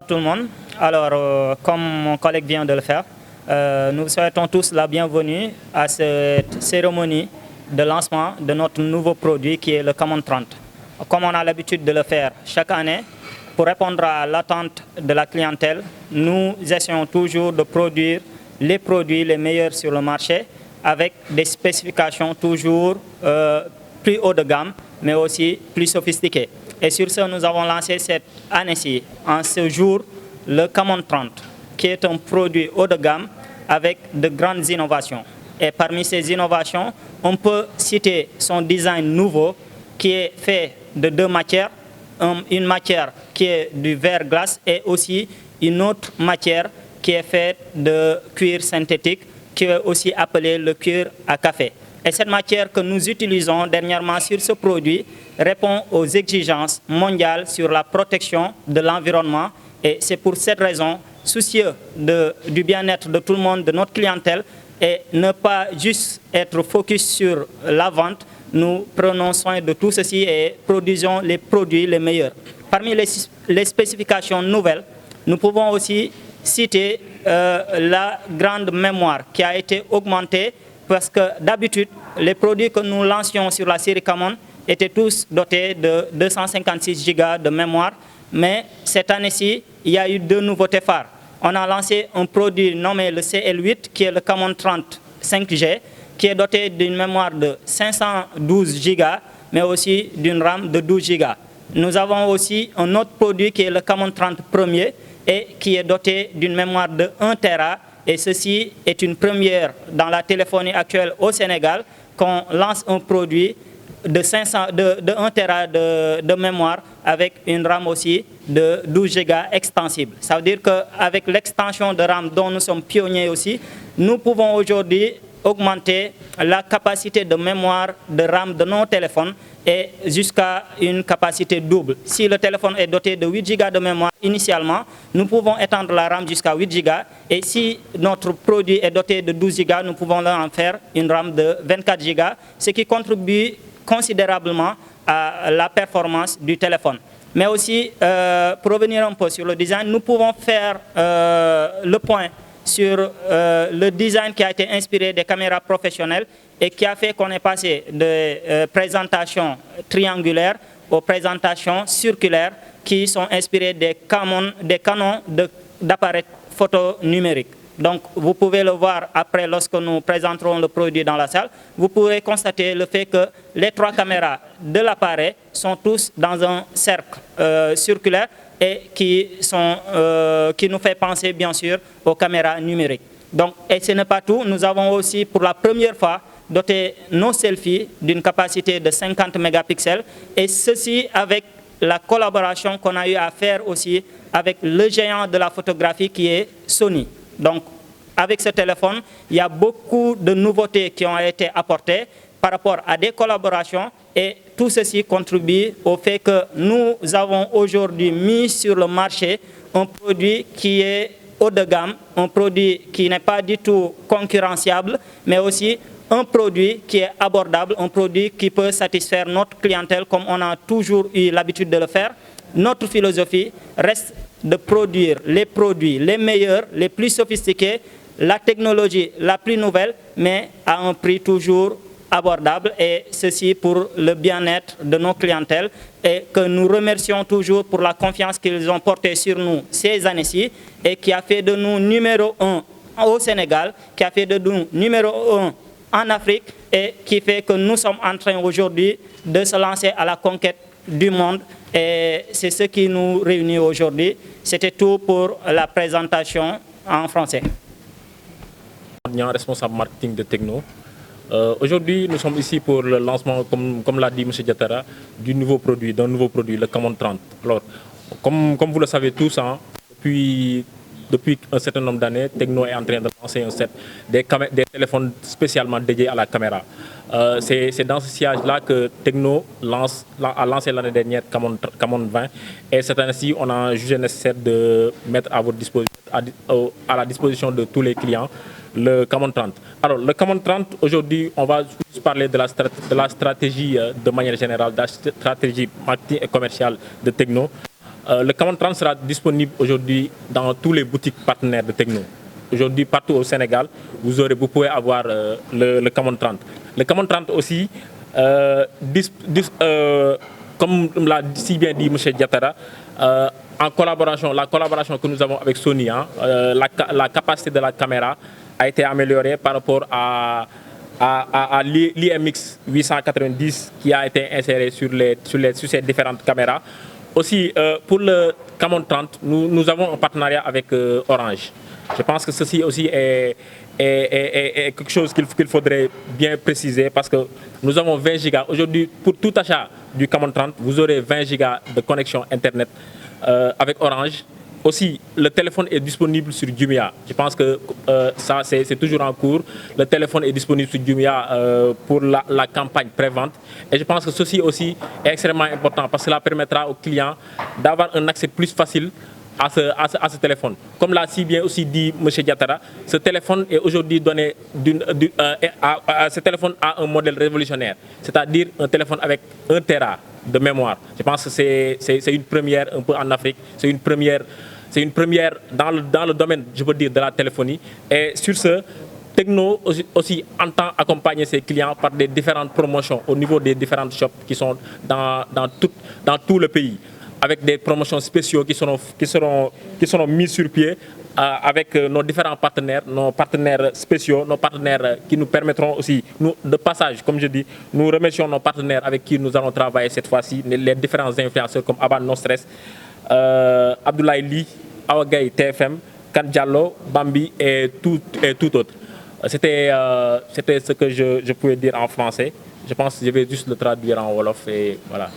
Tout le monde. Alors, comme mon collègue vient de le faire, nous souhaitons tous la bienvenue à cette cérémonie de lancement de notre nouveau produit qui est le Camon 30. Comme on a l'habitude de le faire chaque année, pour répondre à l'attente de la clientèle, nous essayons toujours de produire les produits les meilleurs sur le marché avec des spécifications toujours plus haut de gamme, mais aussi plus sophistiquées. Et sur ce, nous avons lancé cette année-ci, en ce jour, le Camon 30, qui est un produit haut de gamme avec de grandes innovations. Et parmi ces innovations, on peut citer son design nouveau, qui est fait de deux matières. Une matière qui est du verre glace et aussi une autre matière qui est faite de cuir synthétique, qui est aussi appelé le cuir à café. Et cette matière que nous utilisons dernièrement sur ce produit répond aux exigences mondiales sur la protection de l'environnement. Et c'est pour cette raison, soucieux du bien-être de tout le monde, de notre clientèle, et ne pas juste être focus sur la vente, nous prenons soin de tout ceci et produisons les produits les meilleurs. Parmi les spécifications nouvelles, nous pouvons aussi citer la grande mémoire qui a été augmentée parce que d'habitude, les produits que nous lancions sur la série Camon étaient tous dotés de 256 Go de mémoire, mais cette année-ci, il y a eu deux nouveautés phares. On a lancé un produit nommé le CL8 qui est le Camon 30 5G, qui est doté d'une mémoire de 512 Go, mais aussi d'une RAM de 12 Go. Nous avons aussi un autre produit qui est le Camon 30 premier et qui est doté d'une mémoire de 1 Tera. Et ceci est une première dans la téléphonie actuelle au Sénégal, qu'on lance un produit de 1 Tera de mémoire avec une RAM aussi de 12 Go extensible. Ça veut dire qu'avec l'extension de RAM dont nous sommes pionniers aussi, nous pouvons aujourd'hui augmenter la capacité de mémoire de RAM de nos téléphones et jusqu'à une capacité double. Si le téléphone est doté de 8 Go de mémoire initialement, nous pouvons étendre la RAM jusqu'à 8 Go. Et si notre produit est doté de 12 Go, nous pouvons en faire une RAM de 24 Go, ce qui contribue considérablement à la performance du téléphone. Mais aussi, pour revenir un peu sur le design, nous pouvons faire le point sur le design qui a été inspiré des caméras professionnelles et qui a fait qu'on est passé de présentations triangulaires aux présentations circulaires qui sont inspirées des canons d'appareils photo numériques. Donc, vous pouvez le voir après lorsque nous présenterons le produit dans la salle. Vous pourrez constater le fait que les trois caméras de l'appareil sont tous dans un cercle circulaire et qui nous fait penser bien sûr aux caméras numériques. Donc, et ce n'est pas tout, nous avons aussi pour la première fois doté nos selfies d'une capacité de 50 mégapixels et ceci avec la collaboration qu'on a eu à faire aussi avec le géant de la photographie qui est Sony. Donc, avec ce téléphone, il y a beaucoup de nouveautés qui ont été apportées par rapport à des collaborations et tout ceci contribue au fait que nous avons aujourd'hui mis sur le marché un produit qui est haut de gamme, un produit qui n'est pas du tout concurrenciable, mais aussi un produit qui est abordable, un produit qui peut satisfaire notre clientèle comme on a toujours eu l'habitude de le faire. Notre philosophie reste de produire les produits les meilleurs, les plus sophistiqués, la technologie la plus nouvelle, mais à un prix toujours abordable et ceci pour le bien-être de nos clientèles et que nous remercions toujours pour la confiance qu'ils ont portée sur nous ces années-ci et qui a fait de nous numéro 1 au Sénégal, qui a fait de nous numéro 1 en Afrique et qui fait que nous sommes en train aujourd'hui de se lancer à la conquête du monde et c'est ce qui nous réunit aujourd'hui. C'était tout pour la présentation en français. Responsable marketing de Techno. Aujourd'hui, nous sommes ici pour le lancement, comme l'a dit M. Diatara, d'un nouveau produit, le Camon 30. Alors, comme vous le savez tous, hein, depuis un certain nombre d'années, Techno est en train de lancer des téléphones spécialement dédiés à la caméra. C'est dans ce sillage-là que Techno a lancé l'année dernière Camon 20 et cette année-ci, on a jugé nécessaire de mettre à la disposition de tous les clients le Camon 30. Alors, le Camon 30, aujourd'hui, on va juste parler de la stratégie de manière générale, de la stratégie marketing et commerciale de Techno. Le Camon 30 sera disponible aujourd'hui dans tous les boutiques partenaires de Tecno. Aujourd'hui, partout au Sénégal, vous pouvez avoir le Camon 30. Le Camon 30 aussi, comme l'a si bien dit M. Diatara, la collaboration que nous avons avec Sony, hein, la capacité de la caméra a été améliorée par rapport à l'IMX 890 qui a été inséré sur ces différentes caméras. Aussi, pour le Camon 30, nous avons un partenariat avec Orange. Je pense que ceci aussi est quelque chose qu'il faudrait bien préciser parce que nous avons 20 gigas. Aujourd'hui, pour tout achat du Camon 30, vous aurez 20 gigas de connexion Internet avec Orange. Aussi, le téléphone est disponible sur Jumia. Je pense que ça, c'est toujours en cours. Le téléphone est disponible sur Jumia pour la campagne pré-vente. Et je pense que ceci aussi est extrêmement important parce que cela permettra aux clients d'avoir un accès plus facile à ce téléphone. Comme l'a si bien aussi dit M. Diatara, ce téléphone est aujourd'hui donné ce téléphone a un modèle révolutionnaire, c'est-à-dire un téléphone avec 1 Tera de mémoire. Je pense que c'est une première un peu en Afrique, c'est une première dans le domaine, je veux dire, de la téléphonie. Et sur ce, Tecno aussi entend accompagner ses clients par des différentes promotions au niveau des différentes shops qui sont dans tout le pays, avec des promotions spéciaux qui seront mises sur pied avec nos différents partenaires, nos partenaires spéciaux, nos partenaires qui nous permettront aussi, de passage, comme je dis, nous remercions nos partenaires avec qui nous allons travailler cette fois-ci, les différents influenceurs comme Aban No Stress, Abdoulaye Ly, Awagay TFM, Kan Diallo, Bambi et tout autre. C'était ce que je pouvais dire en français. Je pense que je vais juste le traduire en Wolof et voilà.